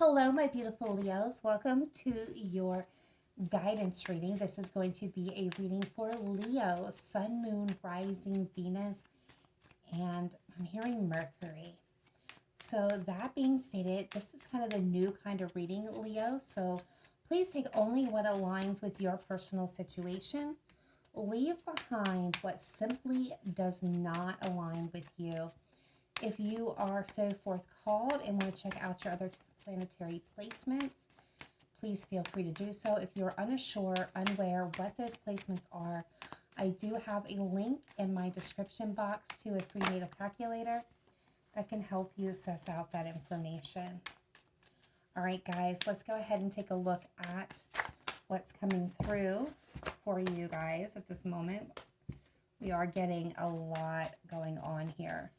Hello, my beautiful Leos. Welcome to your guidance reading. This is going to be a reading for Leo, Sun, Moon, Rising, Venus, and I'm hearing Mercury. So, that being stated, this is kind of the new kind of reading, Leo. So, please take only what aligns with your personal situation. Leave behind what simply does not align with you. If you are so forth called and want to check out your other planetary placements, please feel free to do so. If you're unsure, unaware what those placements are, I do have a link in my description box to a free natal calculator that can help you assess out that information. All right, guys, let's go ahead and take a look at what's coming through for you guys at this moment. We are getting a lot going on here.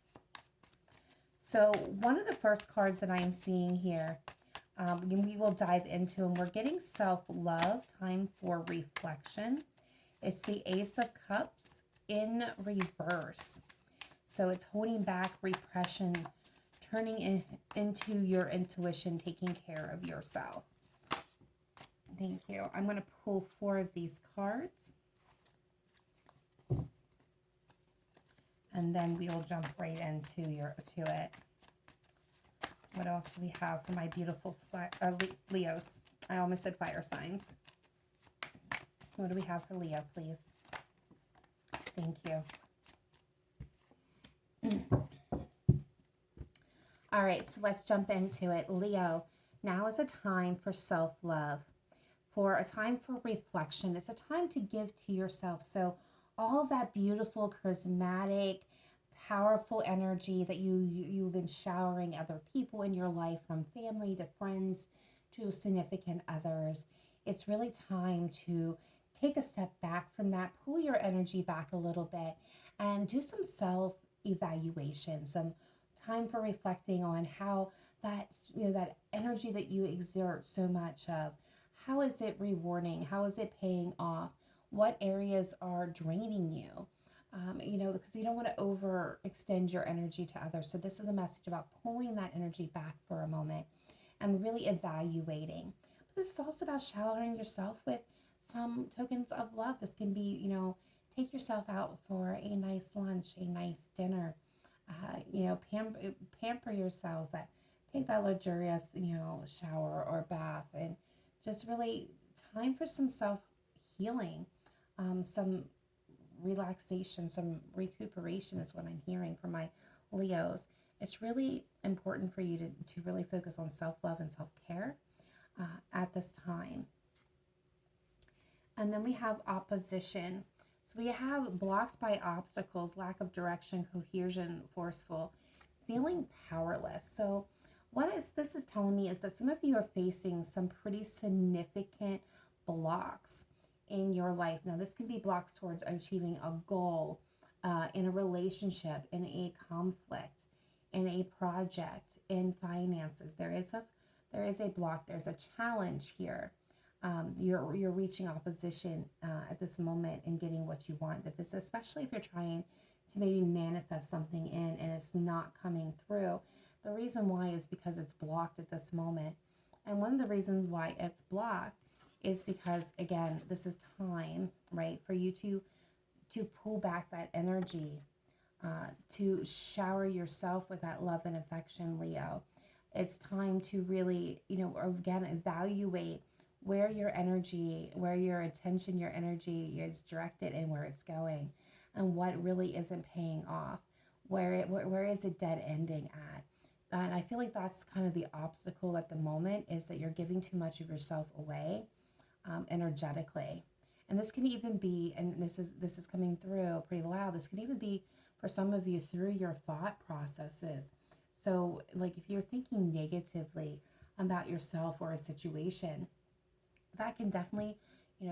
So one of the first cards that I am seeing here, we will dive into, and we're getting self-love, time for reflection. It's the Ace of Cups in reverse. So it's holding back repression, turning into your intuition, taking care of yourself. Thank you. I'm going to pull 4 of these cards. And then we'll jump right into it. What else do we have for my beautiful Leos? I almost said fire signs. What do we have for Leo, please? Thank you. All right, so let's jump into it. Leo, now is a time for self-love, for a time for reflection. It's a time to give to yourself. So all that beautiful, charismatic, powerful energy that you've been showering other people in your life, from family to friends to significant others, it's really time to take a step back from that, pull your energy back a little bit, and do some self-evaluation, some time for reflecting on how that energy that you exert so much of, how is it rewarding? How is it paying off? What areas are draining you? Because you don't want to overextend your energy to others. So this is a message about pulling that energy back for a moment and really evaluating. But this is also about showering yourself with some tokens of love. This can be, take yourself out for a nice lunch, a nice dinner. Pamper yourselves. Take that luxurious, shower or bath, and just really time for some self healing, some relaxation, some recuperation is what I'm hearing from my Leos. It's really important for you to really focus on self-love and self-care at this time. And then we have opposition. So we have blocked by obstacles, lack of direction, cohesion, forceful, feeling powerless. So this is telling me is that some of you are facing some pretty significant blocks in your life. Now, this can be blocks towards achieving a goal, in a relationship, in a conflict, in a project, in finances. There is a block. There's a challenge here. You're reaching opposition at this moment in getting what you want. That this, especially if you're trying to maybe manifest something in and it's not coming through. The reason why is because it's blocked at this moment. And one of the reasons why it's blocked is because, again, this is time, right, for you to pull back that energy, to shower yourself with that love and affection, Leo. It's time to really, again, evaluate where your energy, where your attention, your energy is directed and where it's going, and what really isn't paying off. Where is it dead ending at? And I feel like that's kind of the obstacle at the moment, is that you're giving too much of yourself away, energetically. And this can even be, and this is coming through pretty loud, this can even be for some of you through your thought processes. So like if you're thinking negatively about yourself or a situation, that can definitely,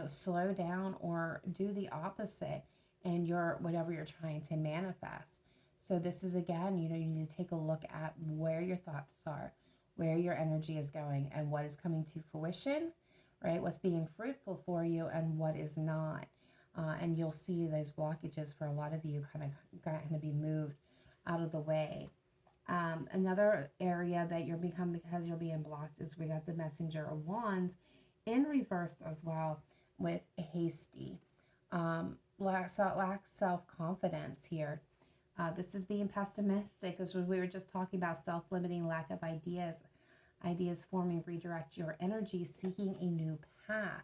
slow down or do the opposite in your whatever you're trying to manifest. So this is, again, you need to take a look at where your thoughts are, where your energy is going, and what is coming to fruition, right? What's being fruitful for you and what is not. And you'll see those blockages for a lot of you kind of going to be moved out of the way. Another area that you're become because you're being blocked is we got the Messenger of Wands in reverse as well with hasty. Lack self confidence here. This is being pessimistic, as we were just talking about self limiting, lack of ideas forming, redirect your energy, seeking a new path.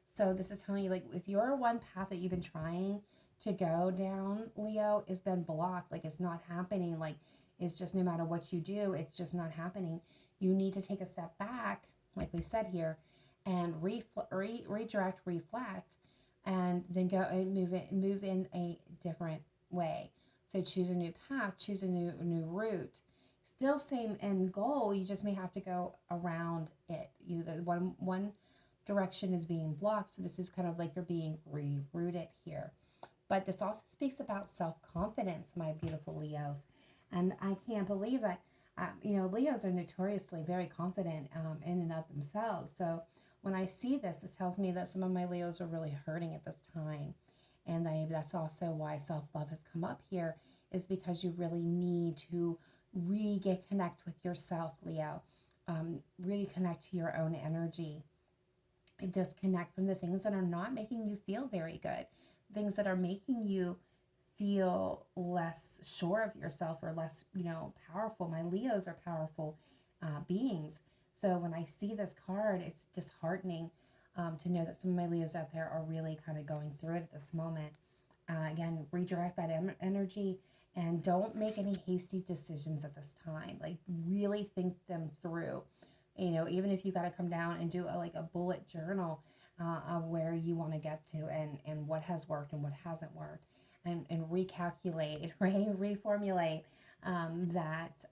So this is telling you, like, if your one path that you've been trying to go down, Leo, has been blocked, like it's not happening, like it's just no matter what you do, it's just not happening. You need to take a step back, like we said here, and redirect, reflect, and then go and move in a different way. So choose a new path, choose a new route. Still same end goal. You just may have to go around it. The one direction is being blocked, so this is kind of like you're being rerouted here. But this also speaks about self confidence, my beautiful Leos, and I can't believe that. Leos are notoriously very confident in and of themselves. So when I see this, this tells me that some of my Leos are really hurting at this time. And that's also why self love has come up here, is because you really need to reconnect with yourself, Leo. Reconnect to your own energy. Disconnect from the things that are not making you feel very good, things that are making you feel less sure of yourself or less, powerful. My Leos are powerful beings. So when I see this card, it's disheartening to know that some of my Leos out there are really kind of going through it at this moment. Again, redirect that energy and don't make any hasty decisions at this time. Like, really think them through. Even if you got to come down and do like a bullet journal of where you want to get to, and what has worked and what hasn't worked, and recalculate, right? Reformulate that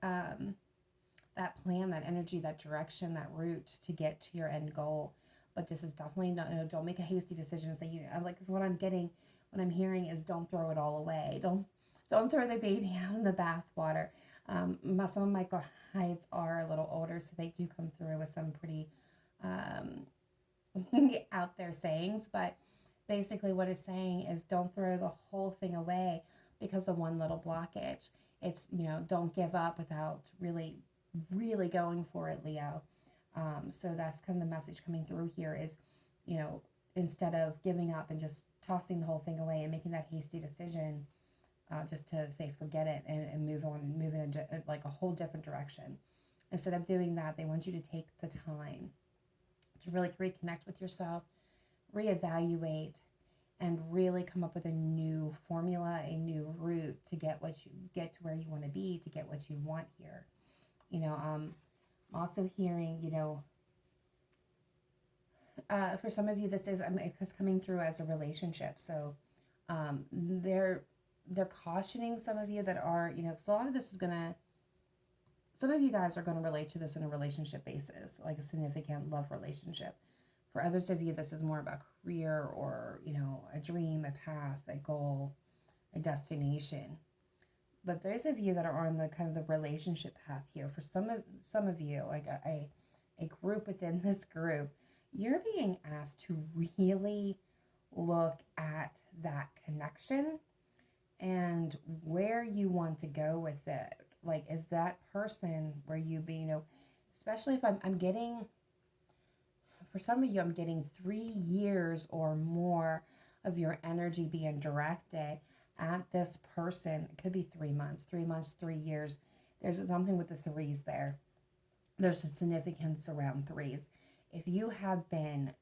plan, that energy, that direction, that route to get to your end goal. But this is definitely not, don't make a hasty decision and say, like, because what I'm hearing is don't throw it all away. Don't throw the baby out in the bathwater. Some of my guides are a little older, so they do come through with some pretty um, out there sayings. But basically, what it's saying is don't throw the whole thing away because of one little blockage. It's, don't give up without really, really going for it, Leo. So that's kind of the message coming through here is, you know, instead of giving up and just tossing the whole thing away and making that hasty decision, just to say forget it and move on and move in like a whole different direction. Instead of doing that, they want you to take the time to really reconnect with yourself, reevaluate, and really come up with a new formula, a new route to get to where you want to be, to get what you want here. Also hearing, for some of you, this is it's coming through as a relationship. So they're cautioning some of you that are, because a lot of this is gonna, some of you guys are going to relate to this in a relationship basis, like a significant love relationship. For others of you, this is more about career or, a dream, a path, a goal, a destination. But there's of you that are on the kind of the relationship path here. For some of you, like a group within this group, you're being asked to really look at that connection and where you want to go with it. Like, is that person where you be, especially if I'm getting, for some of you, I'm getting 3 years or more of your energy being directed at this person. It could be 3 months, 3 years. There's something with the threes there. There's a significance around threes. If you have been,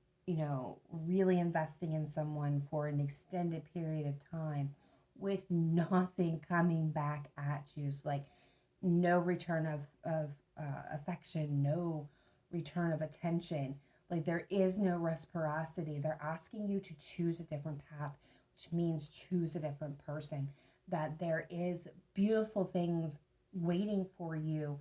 really investing in someone for an extended period of time with nothing coming back at you, so like no return of affection, no return of attention, like there is no reciprocity. They're asking you to choose a different path, which means choose a different person. That there is beautiful things waiting for you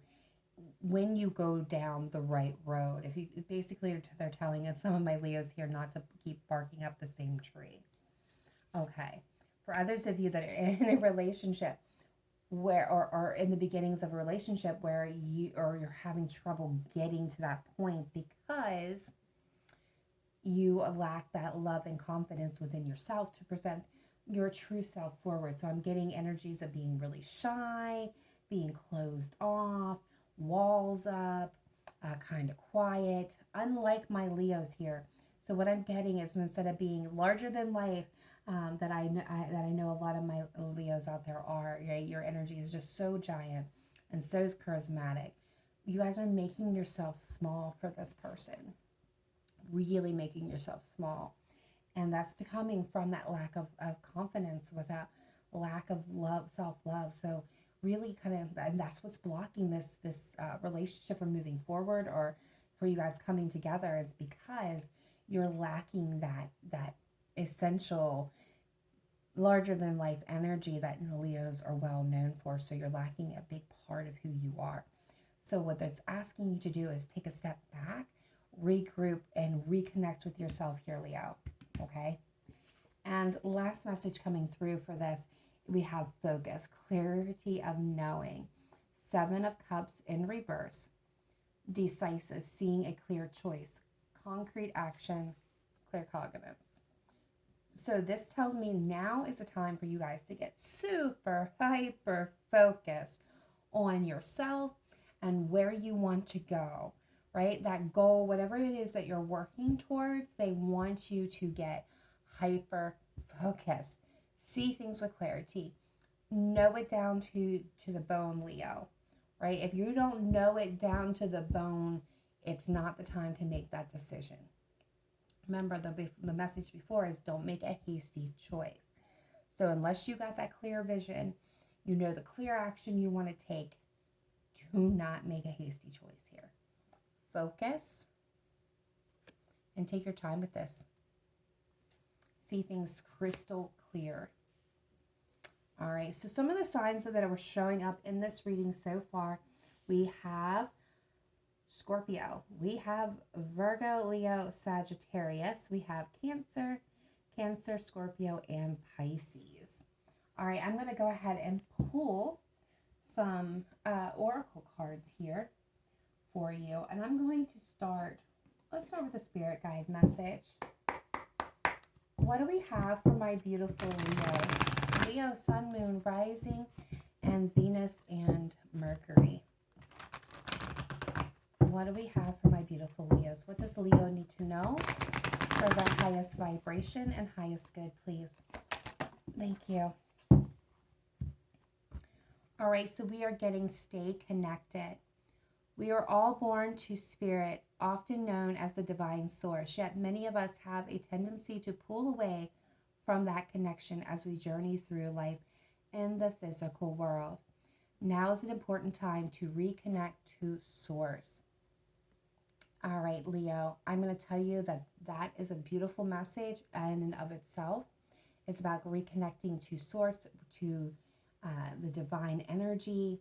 when you go down the right road. If you basically, they're telling us, some of my Leos here, not to keep barking up the same tree. Okay. For others of you that are in a relationship where, or in the beginnings of a relationship where you're having trouble getting to that point because you lack that love and confidence within yourself to present your true self forward. So I'm getting energies of being really shy, being closed off, walls up, kind of quiet, unlike my Leos here. So what I'm getting is instead of being larger than life, that I know a lot of my Leos out there are, right? Your energy is just so giant and so charismatic. You guys are making yourself small for this person, really making yourself small. And that's becoming from that lack of confidence, with that lack of love, self-love. So really kind of, and that's what's blocking this relationship from moving forward, or for you guys coming together, is because you're lacking that essential larger than life energy that Leos are well known for. So you're lacking a big part of who you are. So what that's asking you to do is take a step back, regroup, and reconnect with yourself here, Leo. Okay? And last message coming through for this, we have focus, clarity of knowing. Seven of Cups in reverse, decisive, seeing a clear choice, concrete action, clear cognizance. So this tells me now is the time for you guys to get super hyper focused on yourself and where you want to go, right? That goal, whatever it is that you're working towards, they want you to get hyper focused. See things with clarity. Know it down to the bone, Leo, right? If you don't know it down to the bone, it's not the time to make that decision. Remember, the message before is don't make a hasty choice. So unless you got that clear vision, you know the clear action you want to take, do not make a hasty choice here. Focus and take your time with this. See things crystal clear. All right, so some of the signs that are showing up in this reading so far, we have Scorpio, we have Virgo, Leo, Sagittarius, we have Cancer, Scorpio, and Pisces. All right, I'm going to go ahead and pull some oracle cards here for you, and I'm going to let's start with a spirit guide message. What do we have for my beautiful Leos? Leo, Sun, Moon, Rising, and Venus and Mercury. What do we have for my beautiful Leos? What does Leo need to know for the highest vibration and highest good, please? Thank you. All right, so we are getting stay connected. We are all born to spirit, often known as the divine source, yet many of us have a tendency to pull away from that connection as we journey through life in the physical world. Now is an important time to reconnect to source. All right, Leo, I'm going to tell you that is a beautiful message in and of itself. It's about reconnecting to source, to the divine energy,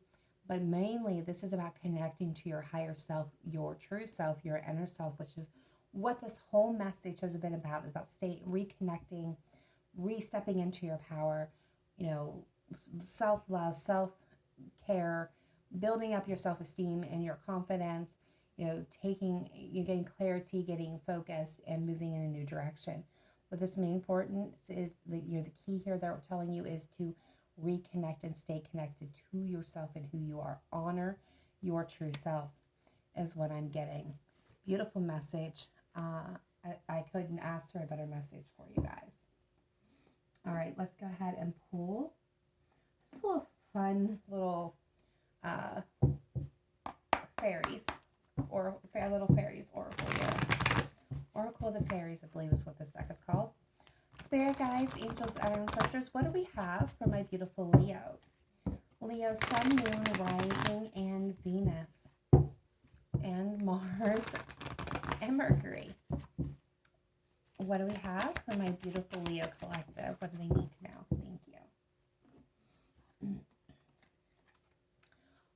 but mainly this is about connecting to your higher self, your true self, your inner self, which is what this whole message has been about reconnecting, re-stepping into your power, self-love, self-care, building up your self-esteem and your confidence, you're getting clarity, getting focused, and moving in a new direction. What this main importance is that the key here that we're telling you is to reconnect and stay connected to yourself and who you are. Honor your true self is what I'm getting. Beautiful message. I couldn't ask for a better message for you guys. All right, let's go ahead and pull. Let's pull a fun little fairies, or little fairies oracle here. Oracle of the Fairies, I believe is what this deck is called. Spirit guides, angels, and ancestors, what do we have for my beautiful Leos? Leo, Sun, Moon, Rising, and Venus, and Mars, and Mercury. What do we have for my beautiful Leo collective? What do they need to know? Thank you.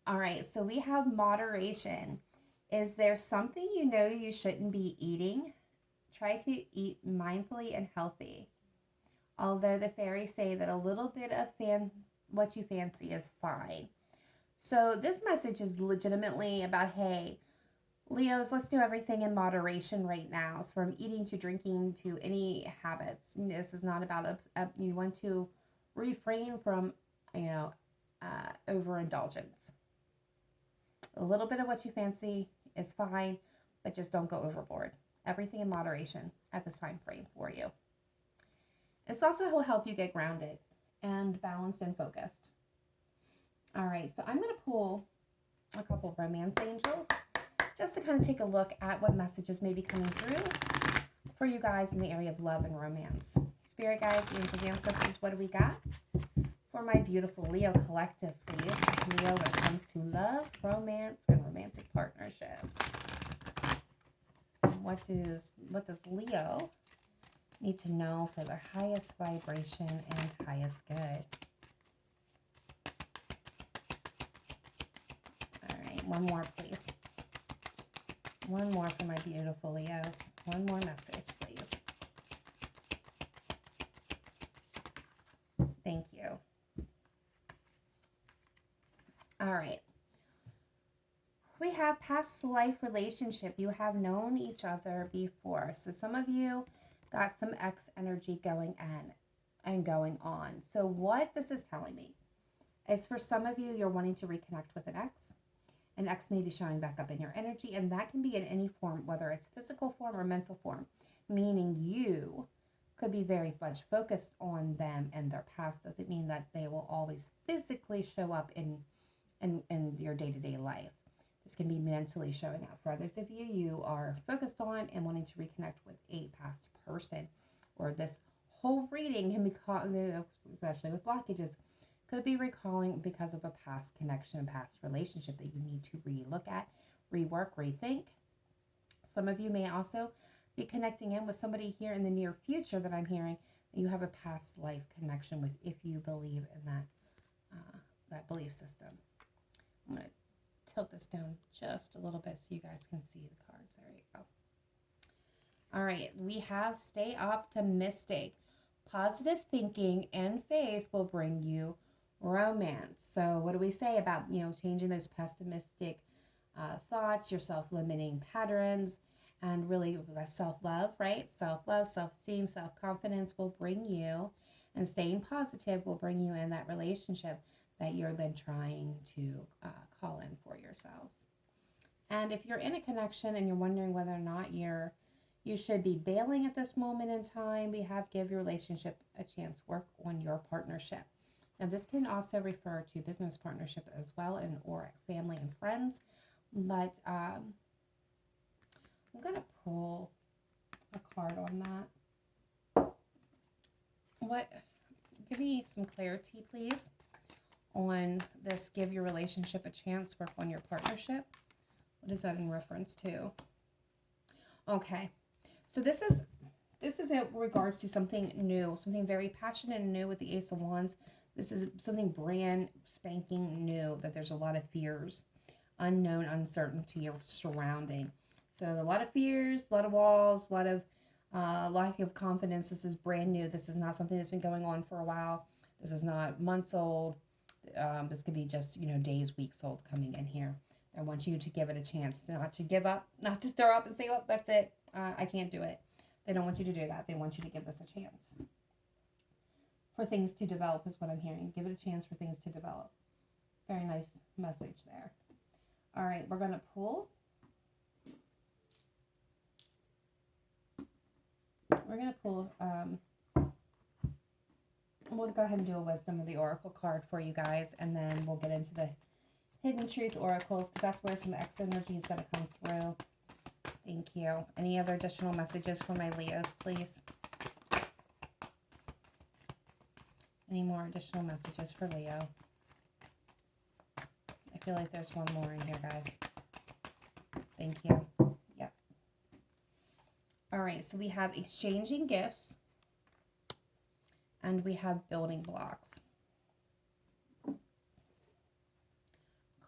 All right, so we have moderation. Is there something you know you shouldn't be eating? Try to eat mindfully and healthy. Although the fairies say that a little bit of what you fancy is fine. So this message is legitimately about, hey, Leos, let's do everything in moderation right now. So from eating to drinking to any habits. This is not about, you want to refrain from, overindulgence. A little bit of what you fancy is fine, but just don't go overboard. Everything in moderation at this time frame for you. This also will help you get grounded and balanced and focused. All right, so I'm going to pull a couple of romance angels just to kind of take a look at what messages may be coming through for you guys in the area of love and romance. Spirit guides, angels, ancestors, what do we got for my beautiful Leo collective, please? Leo, when it comes to love, romance, and romantic partnerships. What does Leo need to know for their highest vibration and highest good? All right, one more, please. One more for my beautiful Leos. One more message, please. Thank you. All right. We have past life relationship. You have known each other before. So some of you got some ex energy going in and going on. So what this is telling me is for some of you, you're wanting to reconnect with an ex. An ex may be showing back up in your energy, and that can be in any form, whether it's physical form or mental form, meaning you could be very much focused on them and their past. Doesn't mean that they will always physically show up in your day-to-day life. This can be mentally showing up. For others of you, you are focused on and wanting to reconnect with a past person, or this whole reading can be caught, especially with blockages, could be recalling because of a past connection, past relationship that you need to relook at, rework, rethink. Some of you may also be connecting in with somebody here in the near future that I'm hearing that you have a past life connection with, if you believe in that belief system. I'm going to tilt this down just a little bit so you guys can see the cards. There you go. All right, we have stay optimistic. Positive thinking and faith will bring you romance. So what do we say about, changing those pessimistic thoughts, your self-limiting patterns, and really self-love, right? Self-love, self-esteem, self-confidence will bring you, and staying positive will bring you in that relationship that you're then trying to call in for yourselves. And if you're in a connection and you're wondering whether or not you should be bailing at this moment in time, we have give your relationship a chance, work on your partnership. Now, this can also refer to business partnership as well, or family and friends. But I'm going to pull a card on that. Give me some clarity, please, on this. Give your relationship a chance, work on your partnership. What is that in reference to? Okay, so this is in regards to something new, something very passionate and new with the Ace of Wands. This is something brand spanking new that there's a lot of fears, unknown, uncertainty surrounding. So a lot of fears, a lot of walls, a lot of lack of confidence. This is brand new. This is not something that's been going on for a while. This is not months old. This could be just, days, weeks old coming in here. I want you to give it a chance, not to give up, not to throw up and say, oh, that's it. I can't do it. They don't want you to do that. They want you to give this a chance. For things to develop is what I'm hearing. Give it a chance for things to develop. Very nice message there. All right, we're going to pull. We'll go ahead and do a Wisdom of the Oracle card for you guys, and then we'll get into the Hidden Truth Oracles, because that's where some X energy is going to come through. Thank you. Any other additional messages for my Leos, please? Any more additional messages for Leo? I feel like there's one more in here, guys. Thank you. Yep. All right, so we have exchanging gifts, and we have building blocks.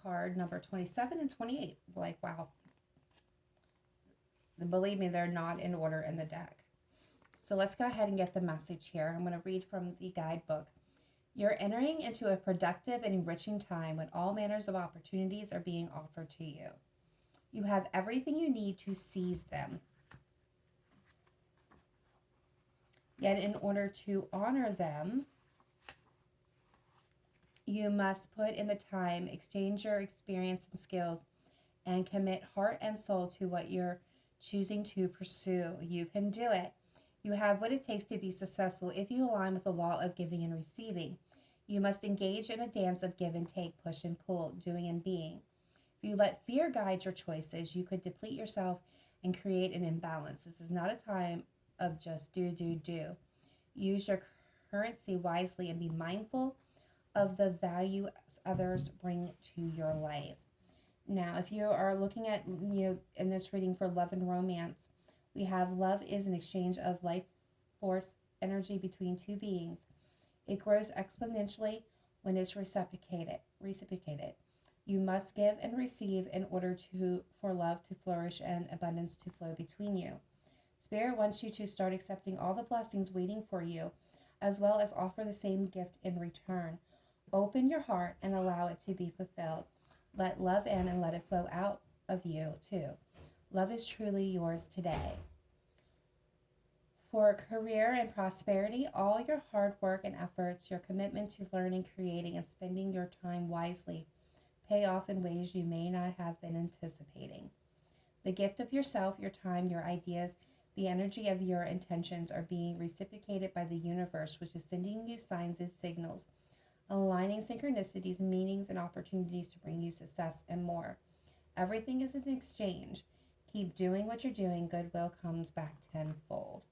Card number 27 and 28. Like, wow. Believe me, they're not in order in the deck. So let's go ahead and get the message here. I'm going to read from the guidebook. You're entering into a productive and enriching time when all manners of opportunities are being offered to you. You have everything you need to seize them. Yet in order to honor them, You must put in the time, exchange your experience and skills, and commit heart and soul to what you're choosing to pursue. You can do it. You have what it takes to be successful if you align with the law of giving and receiving. You must engage in a dance of give and take, push and pull, doing and being. If you let fear guide your choices, you could deplete yourself and create an imbalance. This is not a time of just do, do, do. Use your currency wisely and be mindful of the value others bring to your life. Now, if you are looking at, in this reading for love and romance, we have love is an exchange of life force energy between two beings. It grows exponentially when it's reciprocated. Reciprocated. You must give and receive in order for love to flourish and abundance to flow between you. Spirit wants you to start accepting all the blessings waiting for you, as well as offer the same gift in return. Open your heart and allow it to be fulfilled. Let love in and let it flow out of you too. Love is truly yours today. For career and prosperity, all your hard work and efforts, your commitment to learning, creating, and spending your time wisely pay off in ways you may not have been anticipating. The gift of yourself, your time, your ideas, the energy of your intentions are being reciprocated by the universe, which is sending you signs and signals, aligning synchronicities, meanings, and opportunities to bring you success and more. Everything is an exchange. Keep doing what you're doing. Goodwill comes back tenfold.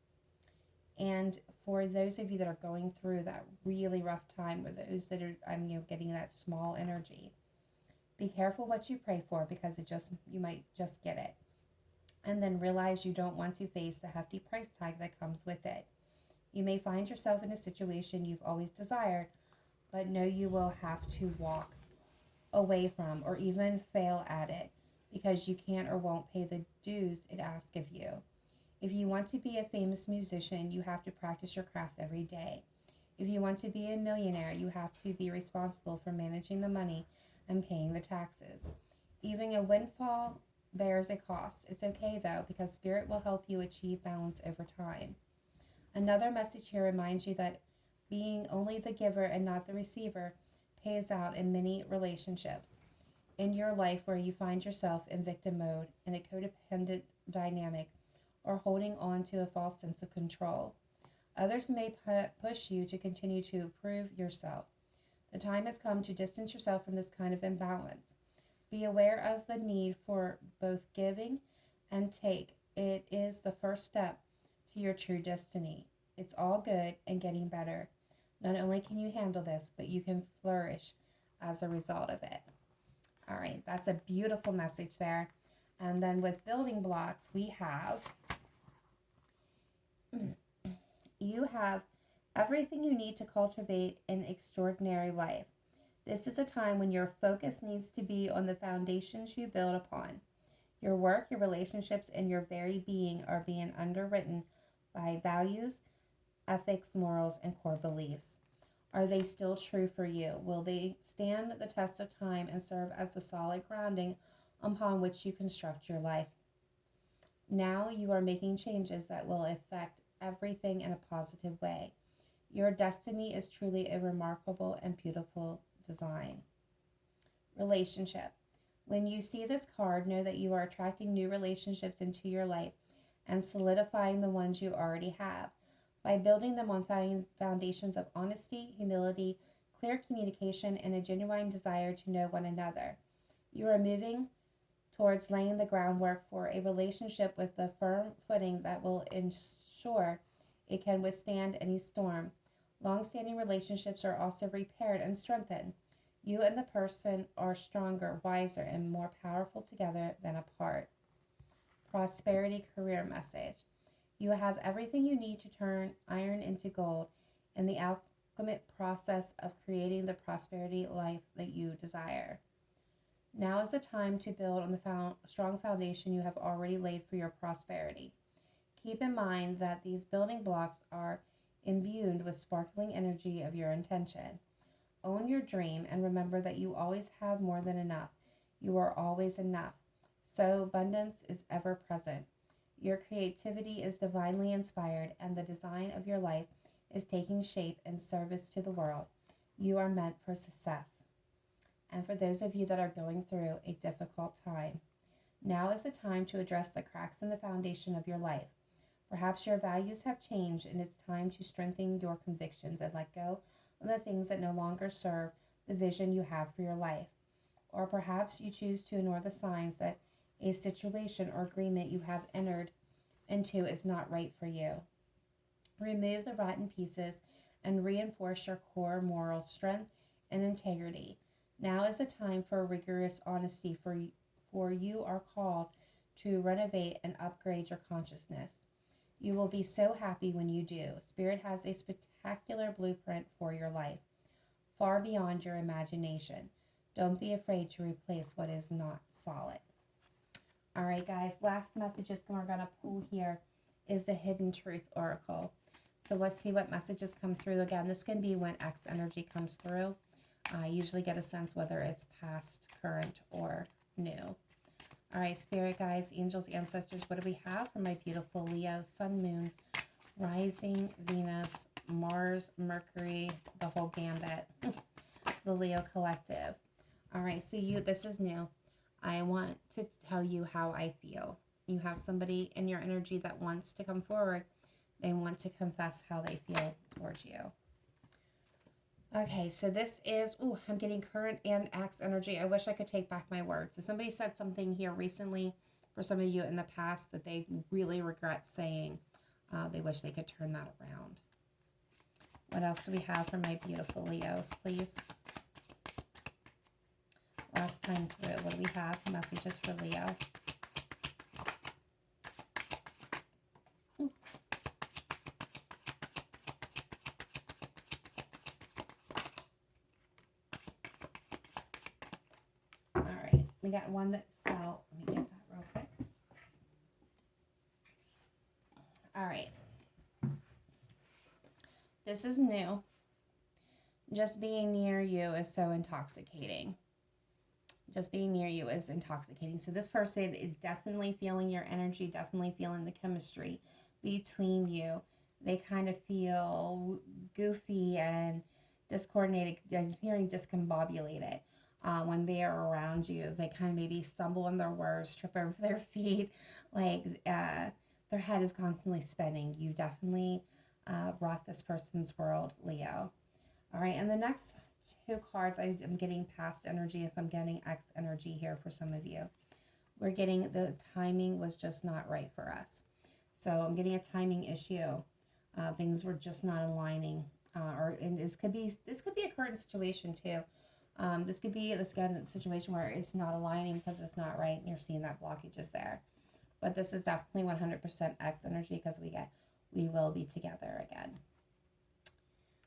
And for those of you that are going through that really rough time, or those that are, getting that small energy, be careful what you pray for, because you might just get it. And then realize you don't want to face the hefty price tag that comes with it. You may find yourself in a situation you've always desired, but know you will have to walk away from or even fail at it because you can't or won't pay the dues it asks of you. If you want to be a famous musician, you have to practice your craft every day. If you want to be a millionaire, you have to be responsible for managing the money and paying the taxes. Even a windfall bears a cost. It's okay though, because Spirit will help you achieve balance over time. Another message here reminds you that being only the giver and not the receiver pays out in many relationships in your life where you find yourself in victim mode, in a codependent dynamic, or holding on to a false sense of control. Others may push you to continue to prove yourself. The time has come to distance yourself from this kind of imbalance. Be aware of the need for both giving and take. It is the first step to your true destiny. It's all good and getting better. Not only can you handle this, but you can flourish as a result of it. All right, that's a beautiful message there. And then with building blocks, we have, you have everything you need to cultivate an extraordinary life. This is a time when your focus needs to be on the foundations you build upon. Your work, your relationships, and your very being are being underwritten by values, ethics, morals, and core beliefs. Are they still true for you? Will they stand the test of time and serve as the solid grounding upon which you construct your life? Now you are making changes that will affect everything in a positive way. Your destiny is truly a remarkable and beautiful design. Relationship. When you see this card, know that you are attracting new relationships into your life and solidifying the ones you already have by building them on foundations of honesty, humility, clear communication, and a genuine desire to know one another. You are moving towards laying the groundwork for a relationship with a firm footing that will ensure it can withstand any storm. Long-standing relationships are also repaired and strengthened. You and the person are stronger, wiser, and more powerful together than apart. Prosperity career message. You have everything you need to turn iron into gold in the alchemic process of creating the prosperity life that you desire. Now is the time to build on the strong foundation you have already laid for your prosperity. Keep in mind that these building blocks are imbued with sparkling energy of your intention. Own your dream and remember that you always have more than enough. You are always enough. So abundance is ever present. Your creativity is divinely inspired and the design of your life is taking shape in service to the world. You are meant for success. And for those of you that are going through a difficult time, now is the time to address the cracks in the foundation of your life. Perhaps your values have changed and it's time to strengthen your convictions and let go of the things that no longer serve the vision you have for your life. Or perhaps you choose to ignore the signs that a situation or agreement you have entered into is not right for you. Remove the rotten pieces and reinforce your core moral strength and integrity. Now is the time for rigorous honesty, for you are called to renovate and upgrade your consciousness. You will be so happy when you do. Spirit has a spectacular blueprint for your life, far beyond your imagination. Don't be afraid to replace what is not solid. All right, guys, last messages we're going to pull here is the Hidden Truth Oracle. So let's see what messages come through. Again, this can be when X energy comes through. I usually get a sense whether it's past, current, or new. All right, Spirit guides, angels, ancestors, what do we have for my beautiful Leo? Sun, Moon, Rising, Venus, Mars, Mercury, the whole gambit. The Leo Collective. All right, so this is new. I want to tell you how I feel. You have somebody in your energy that wants to come forward. They want to confess how they feel towards you. Okay, so this is, I'm getting current and X energy. I wish I could take back my words. So somebody said something here recently for some of you in the past that they really regret saying. They wish they could turn that around. What else do we have for my beautiful Leos, please? Last time through, what do we have? Messages for Leo. All right, we got one that fell. Let me get that real quick. All right. This is new. Just being near you is so intoxicating. Just being near you is intoxicating. So this person is definitely feeling your energy, definitely feeling the chemistry between you. They kind of feel goofy and discoordinated. I'm hearing discombobulated when they are around you. They kind of maybe stumble in their words, trip over their feet, like their head is constantly spinning. You definitely rock this person's world, Leo. All right, and the next two cards, I'm getting past energy, if I'm getting X energy here for some of you. We're getting the timing was just not right for us. So I'm getting a timing issue. Things were just not aligning. And this could be a current situation too. This could be this kind of situation where it's not aligning because it's not right and you're seeing that blockage is there. But this is definitely 100% X energy because we will be together again.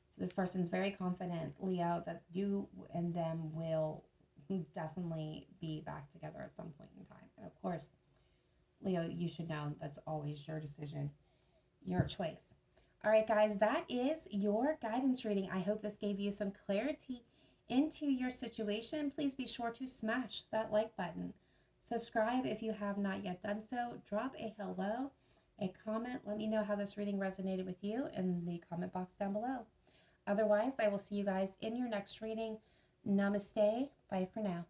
So this person's very confident, Leo, that you and them will definitely be back together at some point in time. And of course, Leo, you should know that's always your decision, your choice. All right, guys, that is your guidance reading. I hope this gave you some clarity into your situation. Please be sure to smash that like button. Subscribe if you have not yet done so. Drop a hello, a comment. Let me know how this reading resonated with you in the comment box down below. Otherwise, I will see you guys in your next reading. Namaste. Bye for now.